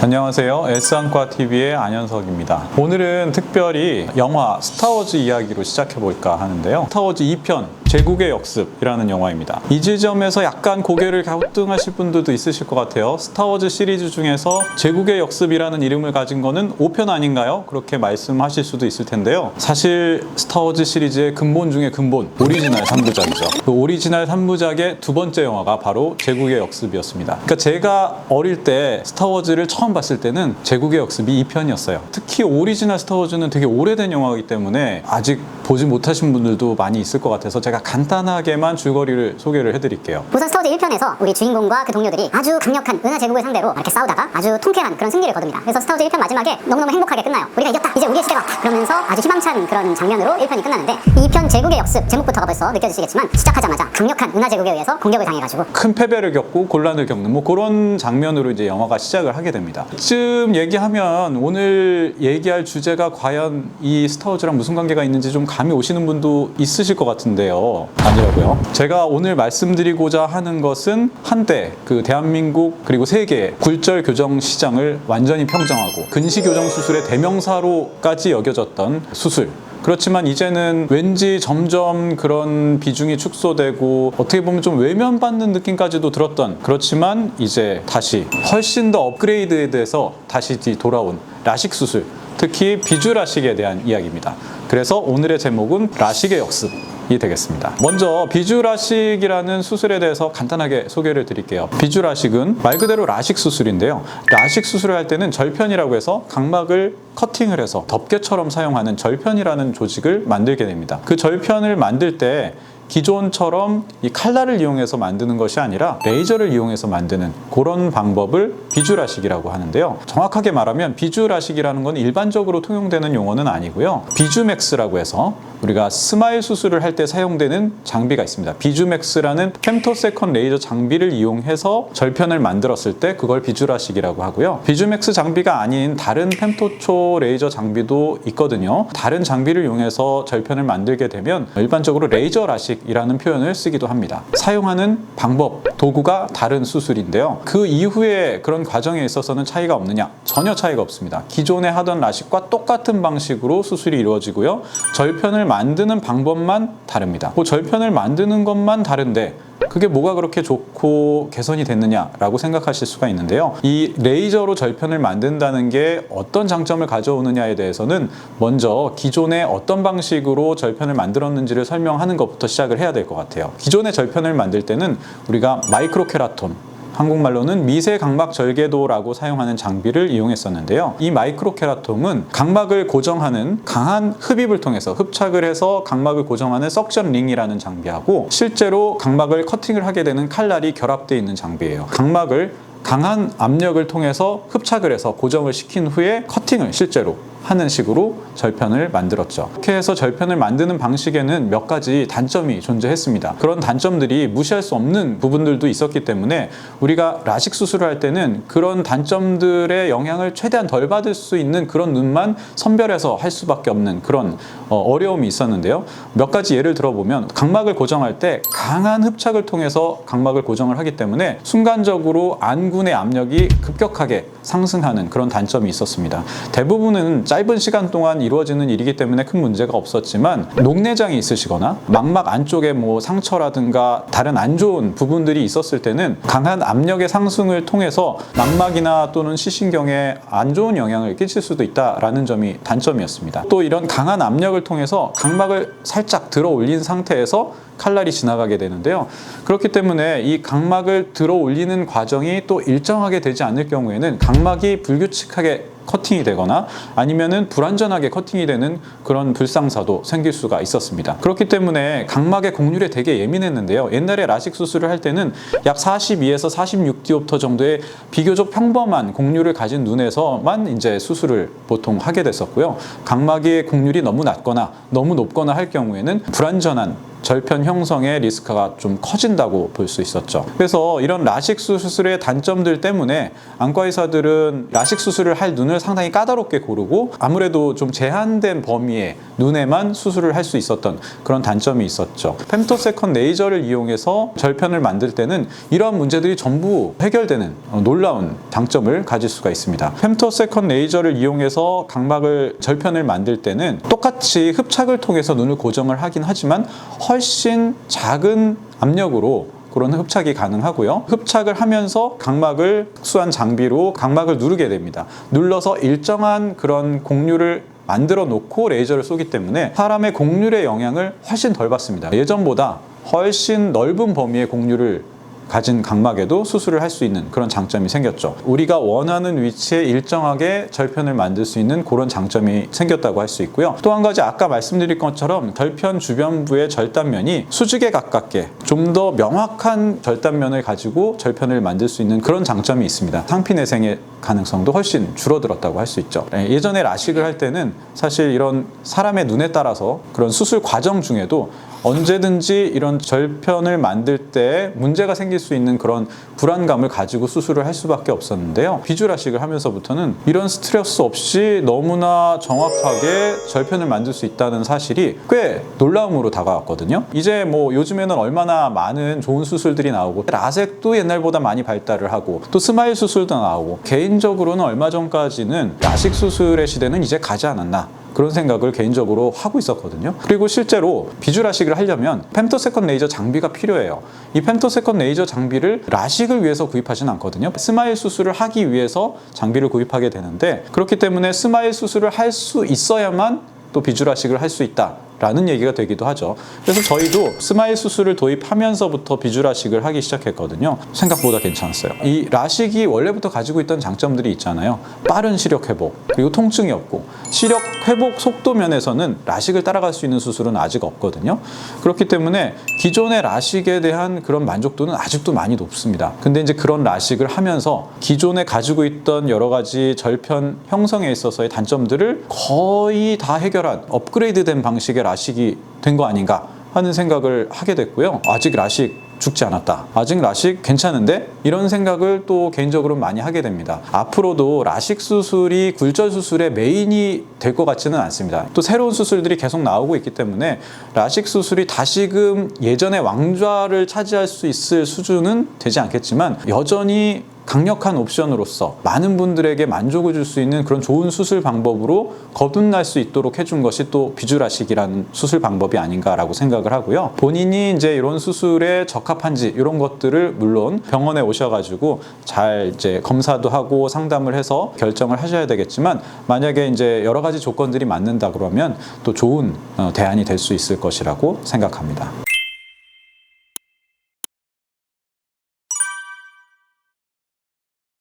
안녕하세요. S안과TV의 안현석입니다. 오늘은 특별히 영화 스타워즈 이야기로 시작해볼까 하는데요. 스타워즈 2편 제국의 역습이라는 영화입니다. 이 지점에서 약간 고개를 갸우뚱하실 분들도 있으실 것 같아요. 스타워즈 시리즈 중에서 제국의 역습이라는 이름을 가진 거는 5편 아닌가요? 그렇게 말씀하실 수도 있을 텐데요. 사실 스타워즈 시리즈의 근본 중에 근본, 오리지널 3부작이죠. 그 오리지널 3부작의 두 번째 영화가 바로 제국의 역습이었습니다. 그러니까 제가 어릴 때 스타워즈를 처음 봤을 때는 제국의 역습이 2편이었어요. 특히 오리지널 스타워즈는 되게 오래된 영화이기 때문에 아직 보지 못하신 분들도 많이 있을 것 같아서 제가 간단하게만 줄거리를 소개를 해드릴게요. 우선 스타워즈 1편에서 우리 주인공과 그 동료들이 아주 강력한 은하 제국을 상대로 이렇게 싸우다가 아주 통쾌한 그런 승리를 거둡니다. 그래서 스타워즈 1편 마지막에 너무너무 행복하게 끝나요. 우리가 이겼다! 이제 우리의 시대가 왔다! 그러면서 아주 희망찬 그런 장면으로 1편이 끝나는데 2편 제국의 역습 제목부터가 벌써 느껴지시겠지만 시작하자마자 강력한 은하 제국에 의해서 공격을 당해가지고 큰 패배를 겪고 곤란을 겪는 뭐 그런 장면으로 이제 영화가 시작을 하게 됩니다. 이쯤 얘기하면 오늘 얘기할 주제가 과연 이 스타워즈랑 무슨 관계가 있는지 좀 감이 오시는 분도 있으실 것 같은데요. 아니라고요. 제가 오늘 말씀드리고자 하는 것은 한때 그 대한민국 그리고 세계 굴절 교정 시장을 완전히 평정하고 근시 교정 수술의 대명사로까지 여겨졌던 수술. 그렇지만 이제는 왠지 점점 그런 비중이 축소되고 어떻게 보면 좀 외면받는 느낌까지도 들었던, 그렇지만 이제 다시 훨씬 더 업그레이드에 대해서 다시 돌아온 라식 수술, 특히 비주 라식에 대한 이야기입니다. 그래서 오늘의 제목은 라식의 역습이 되겠습니다. 먼저 비주 라식이라는 수술에 대해서 간단하게 소개를 드릴게요. 비주 라식은 말 그대로 라식 수술인데요. 라식 수술을 할 때는 절편이라고 해서 각막을 커팅을 해서 덮개처럼 사용하는 절편이라는 조직을 만들게 됩니다. 그 절편을 만들 때 기존처럼 이 칼날을 이용해서 만드는 것이 아니라 레이저를 이용해서 만드는 그런 방법을 비주라식이라고 하는데요. 정확하게 말하면 비주라식이라는 건 일반적으로 통용되는 용어는 아니고요. 비주맥스라고 해서 우리가 스마일 수술을 할 때 사용되는 장비가 있습니다. 비주맥스라는 femtosecond 레이저 장비를 이용해서 절편을 만들었을 때 그걸 비주라식이라고 하고요. 비주맥스 장비가 아닌 다른 femto초 레이저 장비도 있거든요. 다른 장비를 이용해서 절편을 만들게 되면 일반적으로 레이저 라식 이라는 표현을 쓰기도 합니다. 사용하는 방법, 도구가 다른 수술인데요. 그 이후에 그런 과정에 있어서는 차이가 없느냐? 전혀 차이가 없습니다. 기존에 하던 라식과 똑같은 방식으로 수술이 이루어지고요. 절편을 만드는 방법만 다릅니다. 그 절편을 만드는 것만 다른데 그게 뭐가 그렇게 좋고 개선이 됐느냐라고 생각하실 수가 있는데요. 이 레이저로 절편을 만든다는 게 어떤 장점을 가져오느냐에 대해서는 먼저 기존에 어떤 방식으로 절편을 만들었는지를 설명하는 것부터 시작을 해야 될 것 같아요. 기존의 절편을 만들 때는 우리가 마이크로케라톤, 한국말로는 미세 각막 절개도라고 사용하는 장비를 이용했었는데요. 이 마이크로케라톰은 각막을 고정하는 강한 흡입을 통해서 흡착을 해서 각막을 고정하는 석션 링이라는 장비하고 실제로 각막을 커팅을 하게 되는 칼날이 결합되어 있는 장비예요. 각막을 강한 압력을 통해서 흡착을 해서 고정을 시킨 후에 커팅을 실제로 하는 식으로 절편을 만들었죠. 이렇게 해서 절편을 만드는 방식에는 몇 가지 단점이 존재했습니다. 그런 단점들이 무시할 수 없는 부분들도 있었기 때문에 우리가 라식 수술을 할 때는 그런 단점들의 영향을 최대한 덜 받을 수 있는 그런 눈만 선별해서 할 수밖에 없는 그런 어려움이 있었는데요. 몇 가지 예를 들어보면 각막을 고정할 때 강한 흡착을 통해서 각막을 고정을 하기 때문에 순간적으로 안군의 압력이 급격하게 상승하는 그런 단점이 있었습니다. 대부분은 짧은 시간 동안 이루어지는 일이기 때문에 큰 문제가 없었지만 녹내장이 있으시거나 망막 안쪽에 뭐 상처라든가 다른 안 좋은 부분들이 있었을 때는 강한 압력의 상승을 통해서 망막이나 또는 시신경에 안 좋은 영향을 끼칠 수도 있다라는 점이 단점이었습니다. 또 이런 강한 압력을 통해서 각막을 살짝 들어 올린 상태에서 칼날이 지나가게 되는데요. 그렇기 때문에 이 각막을 들어 올리는 과정이 또 일정하게 되지 않을 경우에는 각막이 불규칙하게 커팅이 되거나 아니면은 불완전하게 커팅이 되는 그런 불상사도 생길 수가 있었습니다. 그렇기 때문에 각막의 곡률에 되게 예민했는데요. 옛날에 라식 수술을 할 때는 약 42에서 46디옵터 정도의 비교적 평범한 곡률을 가진 눈에서만 이제 수술을 보통 하게 됐었고요. 각막의 곡률이 너무 낮거나 너무 높거나 할 경우에는 불완전한 절편 형성의 리스크가 좀 커진다고 볼 수 있었죠. 그래서 이런 라식 수술의 단점들 때문에 안과 의사들은 라식 수술을 할 눈을 상당히 까다롭게 고르고 아무래도 좀 제한된 범위의 눈에만 수술을 할 수 있었던 그런 단점이 있었죠. femtosecond 레이저를 이용해서 절편을 만들 때는 이러한 문제들이 전부 해결되는 놀라운 장점을 가질 수가 있습니다. femtosecond 레이저를 이용해서 각막을 절편을 만들 때는 똑같이 흡착을 통해서 눈을 고정을 하긴 하지만 훨씬 작은 압력으로 그런 흡착이 가능하고요. 흡착을 하면서 각막을 특수한 장비로 각막을 누르게 됩니다. 눌러서 일정한 그런 곡률을 만들어 놓고 레이저를 쏘기 때문에 사람의 곡률의 영향을 훨씬 덜 받습니다. 예전보다 훨씬 넓은 범위의 곡률을 가진 각막에도 수술을 할 수 있는 그런 장점이 생겼죠. 우리가 원하는 위치에 일정하게 절편을 만들 수 있는 그런 장점이 생겼다고 할 수 있고요. 또 한 가지 아까 말씀드린 것처럼 절편 주변부의 절단면이 수직에 가깝게 좀 더 명확한 절단면을 가지고 절편을 만들 수 있는 그런 장점이 있습니다. 상피내생의 가능성도 훨씬 줄어들었다고 할 수 있죠. 예전에 라식을 할 때는 사실 이런 사람의 눈에 따라서 그런 수술 과정 중에도 언제든지 이런 절편을 만들 때 문제가 생길 수 있는 그런 불안감을 가지고 수술을 할 수밖에 없었는데요. 비주라식을 하면서부터는 이런 스트레스 없이 너무나 정확하게 절편을 만들 수 있다는 사실이 꽤 놀라움으로 다가왔거든요. 이제 뭐 요즘에는 얼마나 많은 좋은 수술들이 나오고 라섹도 옛날보다 많이 발달을 하고 또 스마일 수술도 나오고 개인적으로는 얼마 전까지는 라식 수술의 시대는 이제 가지 않았나 그런 생각을 개인적으로 하고 있었거든요. 그리고 실제로 비주라식을 하려면 femtosecond 레이저 장비가 필요해요. 이 femtosecond 레이저 장비를 라식을 위해서 구입하진 않거든요. 스마일 수술을 하기 위해서 장비를 구입하게 되는데 그렇기 때문에 스마일 수술을 할 수 있어야만 또 비주라식을 할 수 있다라는 얘기가 되기도 하죠. 그래서 저희도 스마일 수술을 도입하면서부터 비주라식을 하기 시작했거든요. 생각보다 괜찮았어요. 이 라식이 원래부터 가지고 있던 장점들이 있잖아요. 빠른 시력 회복, 그리고 통증이 없고 시력 회복 속도 면에서는 라식을 따라갈 수 있는 수술은 아직 없거든요. 그렇기 때문에 기존의 라식에 대한 그런 만족도는 아직도 많이 높습니다. 근데 이제 그런 라식을 하면서 기존에 가지고 있던 여러 가지 절편 형성에 있어서의 단점들을 거의 다 해결한 업그레이드된 방식의 라식이 된 거 아닌가 하는 생각을 하게 됐고요. 아직 라식 죽지 않았다. 아직 라식 괜찮은데? 이런 생각을 또 개인적으로 많이 하게 됩니다. 앞으로도 라식 수술이 굴절 수술의 메인이 될 것 같지는 않습니다. 또 새로운 수술들이 계속 나오고 있기 때문에 라식 수술이 다시금 예전의 왕좌를 차지할 수 있을 수준은 되지 않겠지만 여전히 강력한 옵션으로서 많은 분들에게 만족을 줄 수 있는 그런 좋은 수술 방법으로 거듭날 수 있도록 해준 것이 또 비주라식이라는 수술 방법이 아닌가라고 생각을 하고요. 본인이 이제 이런 수술에 적합한지 이런 것들을 물론 병원에 오셔가지고 잘 이제 검사도 하고 상담을 해서 결정을 하셔야 되겠지만 만약에 이제 여러 가지 조건들이 맞는다 그러면 또 좋은 대안이 될 수 있을 것이라고 생각합니다.